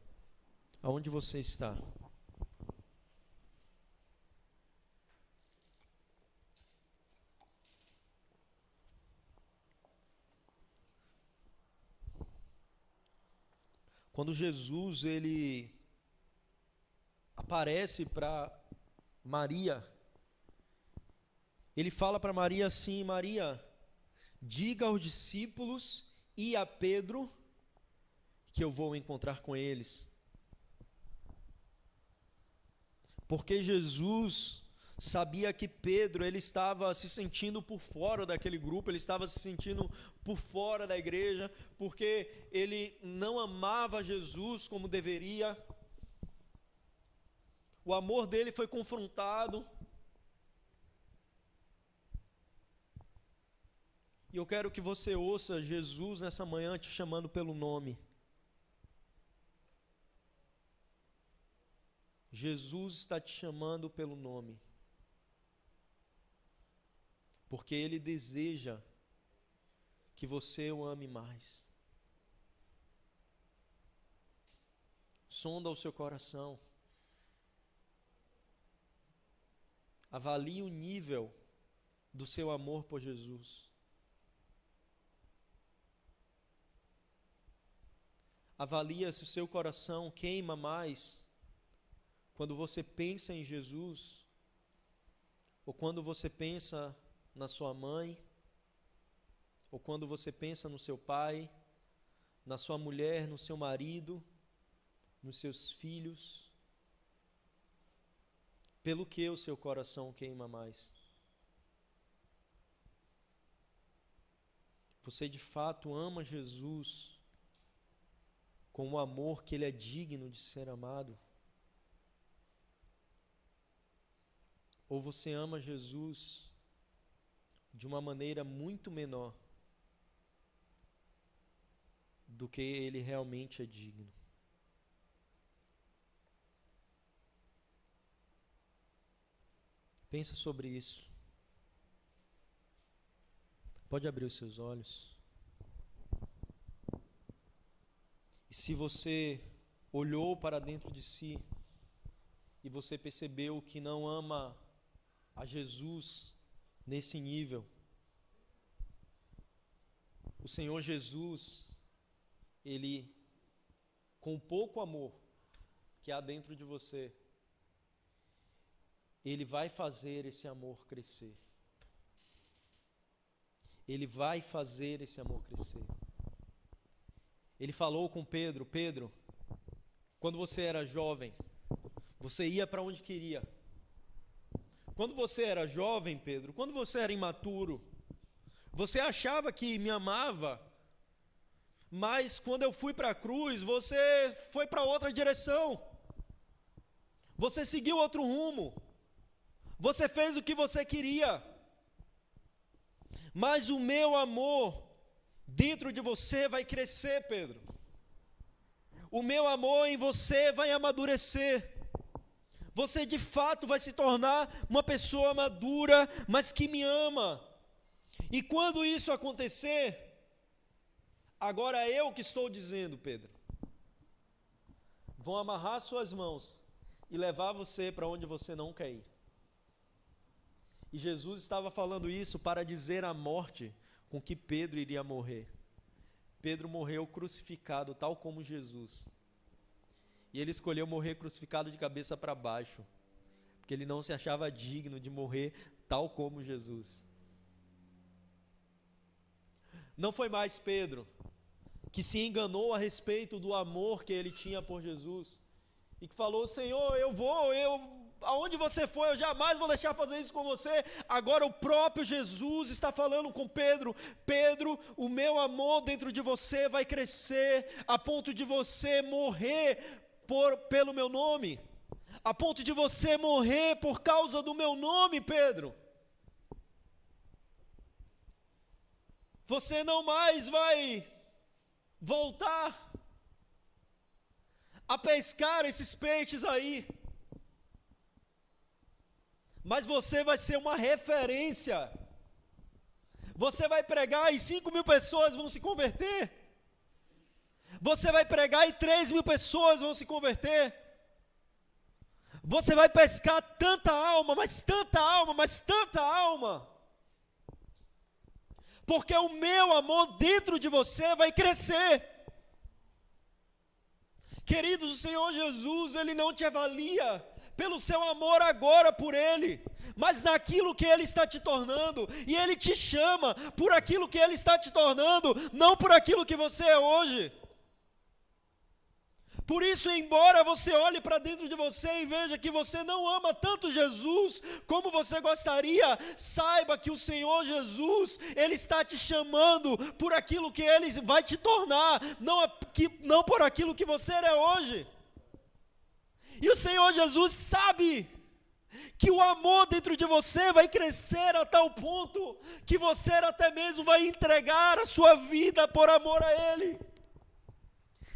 Aonde você está? Quando Jesus ele aparece para Maria, ele fala para Maria assim: Maria, diga aos discípulos e a Pedro que eu vou encontrar com eles. Porque Jesus sabia que Pedro ele estava se sentindo por fora daquele grupo, ele estava se sentindo por fora da igreja, porque ele não amava Jesus como deveria. O amor dele foi confrontado. E eu quero que você ouça Jesus nessa manhã te chamando pelo nome. Jesus está te chamando pelo nome. Porque Ele deseja que você o ame mais. Sonda o seu coração. Avalie o nível do seu amor por Jesus. Avalie se o seu coração queima mais quando você pensa em Jesus, ou quando você pensa na sua mãe, ou quando você pensa no seu pai, na sua mulher, no seu marido, nos seus filhos. Pelo que o seu coração queima mais? Você de fato ama Jesus com o amor que Ele é digno de ser amado? Ou você ama Jesus de uma maneira muito menor do que Ele realmente é digno? Pensa sobre isso. Pode abrir os seus olhos. E se você olhou para dentro de si e você percebeu que não ama a Jesus nesse nível, o Senhor Jesus, Ele, com o pouco amor que há dentro de você, Ele vai fazer esse amor crescer. Ele vai fazer esse amor crescer. Ele falou com Pedro: Pedro, quando você era jovem, você ia para onde queria. Quando você era jovem, Pedro, quando você era imaturo, você achava que me amava, mas quando eu fui para a cruz, você foi para outra direção. Você seguiu outro rumo. Você fez o que você queria. Mas o meu amor dentro de você vai crescer, Pedro. O meu amor em você vai amadurecer. Você de fato vai se tornar uma pessoa madura, mas que me ama. E quando isso acontecer, agora é eu que estou dizendo, Pedro, vão amarrar suas mãos e levar você para onde você não quer ir. E Jesus estava falando isso para dizer a morte com que Pedro iria morrer. Pedro morreu crucificado, tal como Jesus. E ele escolheu morrer crucificado de cabeça para baixo, porque ele não se achava digno de morrer tal como Jesus. Não foi mais Pedro que se enganou a respeito do amor que ele tinha por Jesus e que falou: Senhor, aonde você for, eu jamais vou deixar fazer isso com você. Agora o próprio Jesus está falando com Pedro: Pedro, o meu amor dentro de você vai crescer a ponto de você morrer pelo meu nome, a ponto de você morrer por causa do meu nome, Pedro. Você não mais vai voltar a pescar esses peixes aí. Mas você vai ser uma referência. Você vai pregar e 5.000 pessoas vão se converter. Você vai pregar e 3.000 pessoas vão se converter. Você vai pescar tanta alma, mas tanta alma, mas tanta alma. Porque o meu amor dentro de você vai crescer. Queridos, o Senhor Jesus, Ele não te avalia pelo seu amor agora por Ele, mas naquilo que Ele está te tornando, e Ele te chama por aquilo que Ele está te tornando, não por aquilo que você é hoje. Por isso, embora você olhe para dentro de você e veja que você não ama tanto Jesus como você gostaria, saiba que o Senhor Jesus, Ele está te chamando por aquilo que Ele vai te tornar, não por aquilo que você é hoje. E o Senhor Jesus sabe que o amor dentro de você vai crescer a tal ponto que você até mesmo vai entregar a sua vida por amor a Ele.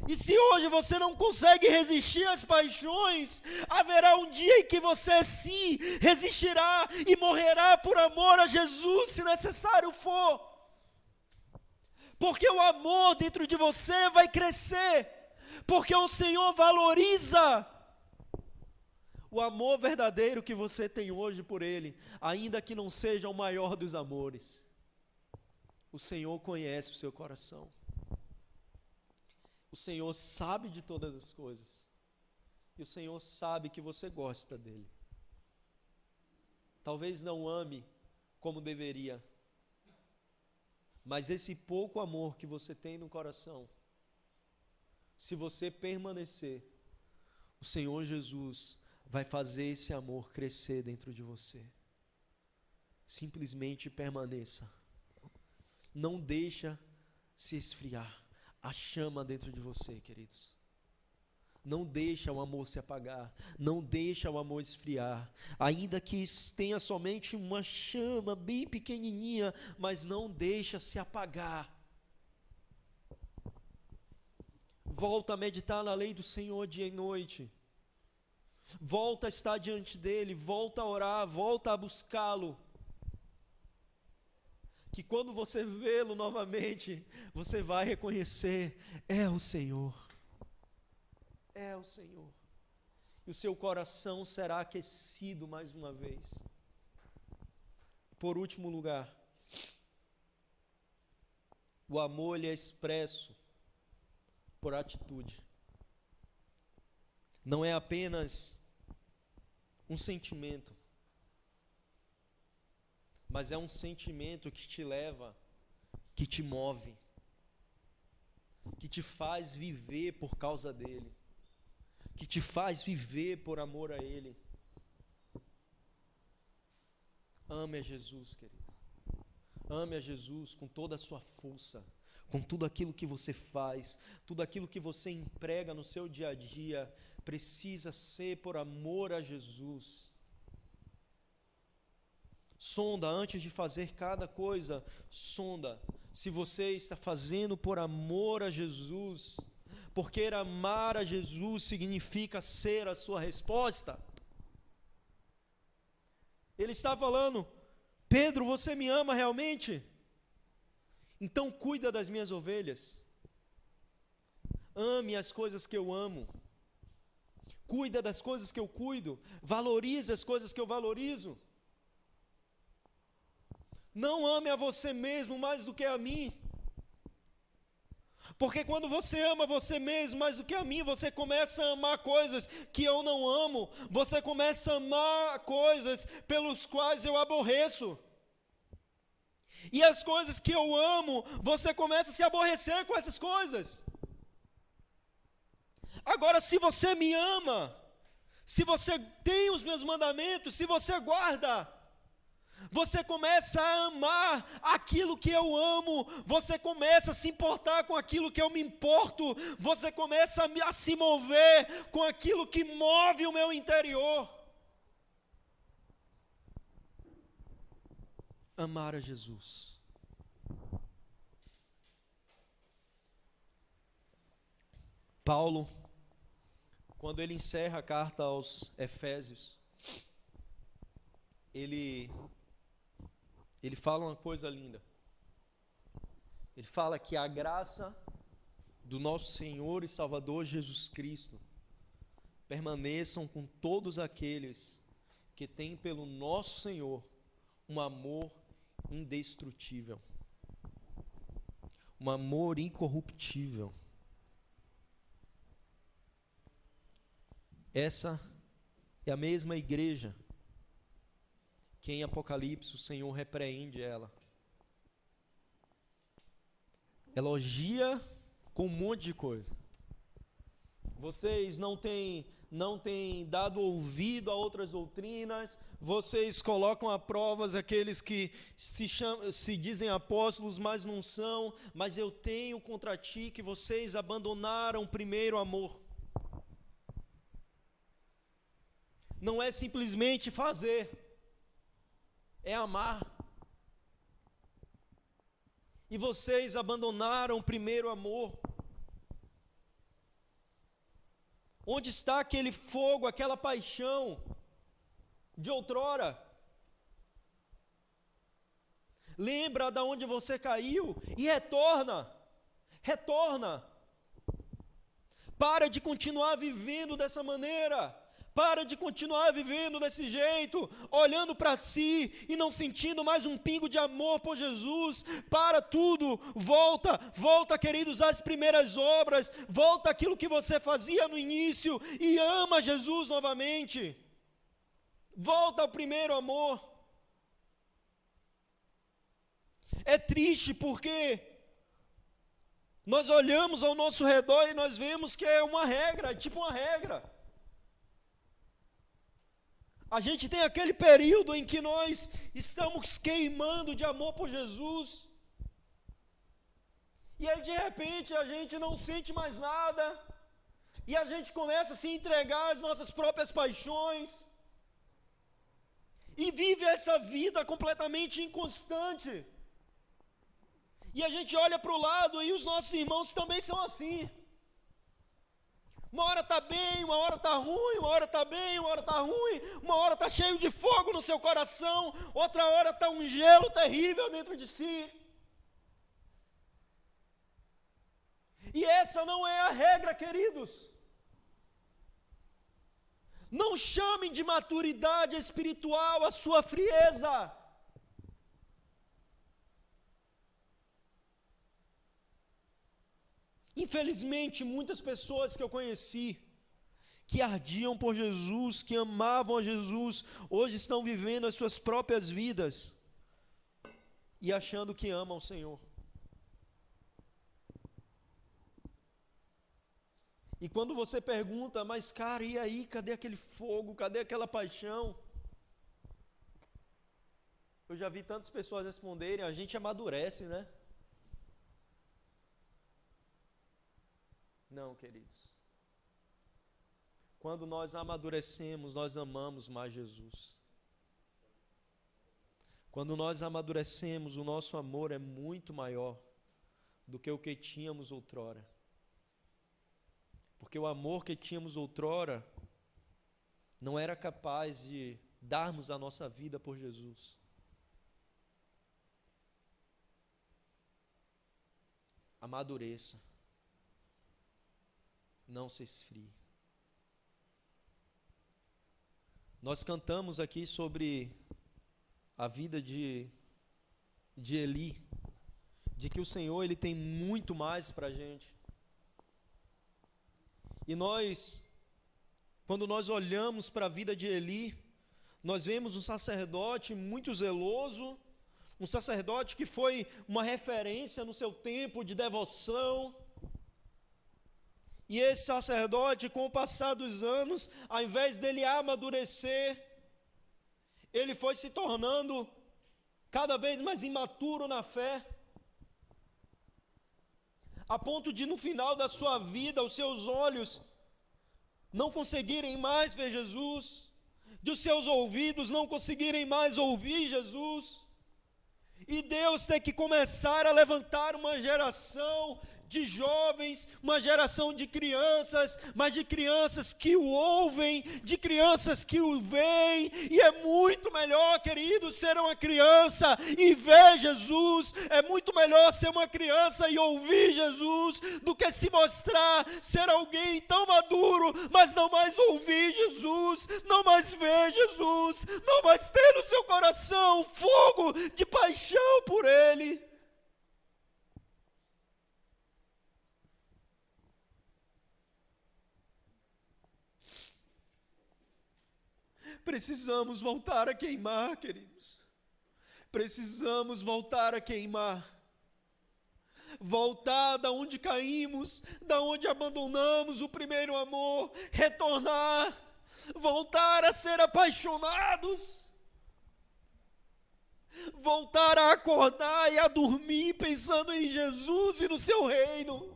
E se hoje você não consegue resistir às paixões, haverá um dia em que você sim resistirá e morrerá por amor a Jesus, se necessário for. Porque o amor dentro de você vai crescer, porque o Senhor valoriza o amor verdadeiro que você tem hoje por Ele, ainda que não seja o maior dos amores. O Senhor conhece o seu coração. O Senhor sabe de todas as coisas. E o Senhor sabe que você gosta dEle. Talvez não ame como deveria, mas esse pouco amor que você tem no coração, se você permanecer, o Senhor Jesus vai fazer esse amor crescer dentro de você. Simplesmente permaneça. Não deixa se esfriar a chama dentro de você, queridos. Não deixa o amor se apagar, não deixa o amor esfriar, ainda que tenha somente uma chama bem pequenininha, mas não deixa se apagar. Volta a meditar na lei do Senhor dia e noite. Volta a estar diante dEle, volta a orar, volta a buscá-lo. Que quando você vê-lo novamente, você vai reconhecer, é o Senhor. É o Senhor. E o seu coração será aquecido mais uma vez. Por último lugar, o amor ele é expresso por atitude. Não é apenas um sentimento, mas é um sentimento que te leva, que te move, que te faz viver por causa dele, que te faz viver por amor a ele. Ame a Jesus, querido. Ame a Jesus com toda a sua força, com tudo aquilo que você faz, tudo aquilo que você emprega no seu dia a dia, precisa ser por amor a Jesus. Sonda antes de fazer cada coisa, sonda se você está fazendo por amor a Jesus, porque amar a Jesus significa ser a sua resposta. Ele está falando, Pedro, você me ama realmente? Então cuida das minhas ovelhas, ame as coisas que eu amo, cuida das coisas que eu cuido, valorize as coisas que eu valorizo. Não ame a você mesmo mais do que a mim. Porque quando você ama você mesmo mais do que a mim, você começa a amar coisas que eu não amo. Você começa a amar coisas pelos quais eu aborreço. E as coisas que eu amo, você começa a se aborrecer com essas coisas. Agora, se você me ama, se você tem os meus mandamentos, se você guarda, você começa a amar aquilo que eu amo, você começa a se importar com aquilo que eu me importo, você começa a se mover com aquilo que move o meu interior. Amar a Jesus. Paulo, quando ele encerra a carta aos Efésios, ele fala uma coisa linda. Ele fala que a graça do nosso Senhor e Salvador Jesus Cristo permaneçam com todos aqueles que têm pelo nosso Senhor um amor indestrutível, um amor incorruptível. Essa é a mesma igreja que em Apocalipse o Senhor repreende ela. Elogia com um monte de coisa. Vocês não têm dado ouvido a outras doutrinas, vocês colocam a provas aqueles que se dizem apóstolos, mas não são, mas eu tenho contra ti que vocês abandonaram o primeiro amor. Não é simplesmente fazer, é amar. E vocês abandonaram o primeiro amor. Onde está aquele fogo, aquela paixão de outrora? Lembra de onde você caiu e retorna. Para de continuar vivendo dessa maneira. Para de continuar vivendo desse jeito, olhando para si e não sentindo mais um pingo de amor por Jesus. Para tudo, volta, queridos, às primeiras obras, volta àquilo que você fazia no início e ama Jesus novamente. Volta ao primeiro amor. É triste porque nós olhamos ao nosso redor e nós vemos que é uma regra, tipo uma regra. A gente tem aquele período em que nós estamos queimando de amor por Jesus. E aí de repente a gente não sente mais nada. E a gente começa a se entregar às nossas próprias paixões. E vive essa vida completamente inconstante. E a gente olha para o lado e os nossos irmãos também são assim. Uma hora está bem, uma hora está ruim, uma hora está bem, uma hora está ruim, uma hora está cheio de fogo no seu coração, outra hora está um gelo terrível dentro de si. E essa não é a regra, queridos. Não chamem de maturidade espiritual a sua frieza. Infelizmente, muitas pessoas que eu conheci, que ardiam por Jesus, que amavam a Jesus, hoje estão vivendo as suas próprias vidas e achando que amam o Senhor. E quando você pergunta, mas cara, e aí, cadê aquele fogo, cadê aquela paixão? Eu já vi tantas pessoas responderem, a gente amadurece, né? Não, queridos. Quando nós amadurecemos, nós amamos mais Jesus. Quando nós amadurecemos, o nosso amor é muito maior do que o que tínhamos outrora. Porque o amor que tínhamos outrora não era capaz de darmos a nossa vida por Jesus. Amadureça. Não se esfrie. Nós cantamos aqui sobre a vida de Eli, de que o Senhor ele tem muito mais para a gente. E nós, quando nós olhamos para a vida de Eli, nós vemos um sacerdote muito zeloso, um sacerdote que foi uma referência no seu tempo de devoção. E esse sacerdote, com o passar dos anos, ao invés dele amadurecer, ele foi se tornando cada vez mais imaturo na fé, a ponto de no final da sua vida, os seus olhos não conseguirem mais ver Jesus, de os seus ouvidos não conseguirem mais ouvir Jesus, e Deus tem que começar a levantar uma geração de jovens, uma geração de crianças, mas de crianças que o ouvem, de crianças que o veem, e é muito melhor, querido, ser uma criança e ver Jesus, é muito melhor ser uma criança e ouvir Jesus, do que se mostrar ser alguém tão maduro, mas não mais ouvir Jesus, não mais ver Jesus, não mais ter no seu coração fogo de paixão por Ele. Precisamos voltar a queimar, queridos. Precisamos voltar a queimar. Voltar da onde caímos, da onde abandonamos o primeiro amor, retornar, voltar a ser apaixonados, voltar a acordar e a dormir pensando em Jesus e no seu reino.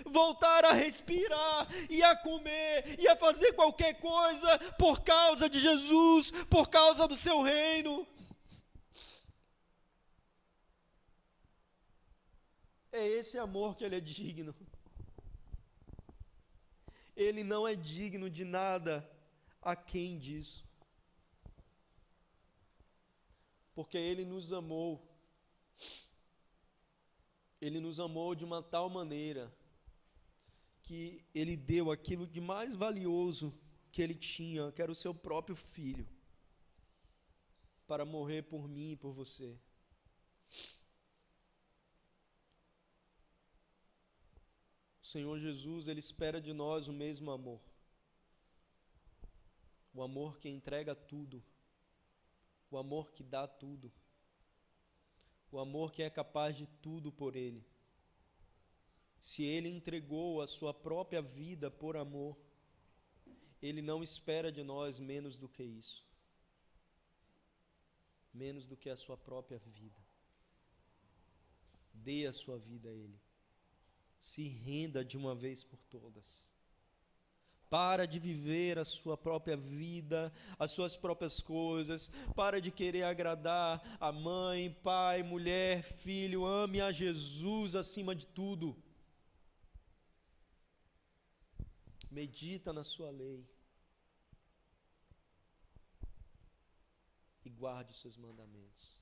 Voltar a respirar e a comer e a fazer qualquer coisa por causa de Jesus, por causa do seu reino. É esse amor que Ele é digno. Ele não é digno de nada aquém disso. Porque Ele nos amou. Ele nos amou de uma tal maneira que Ele deu aquilo de mais valioso que Ele tinha, que era o seu próprio Filho, para morrer por mim e por você. O Senhor Jesus, Ele espera de nós o mesmo amor. O amor que entrega tudo. O amor que dá tudo. O amor que é capaz de tudo por Ele. Se Ele entregou a sua própria vida por amor, Ele não espera de nós menos do que isso. Menos do que a sua própria vida. Dê a sua vida a Ele. Se renda de uma vez por todas. Para de viver a sua própria vida, as suas próprias coisas. Para de querer agradar a mãe, pai, mulher, filho. Ame a Jesus acima de tudo. Medita na sua lei. E guarde os seus mandamentos.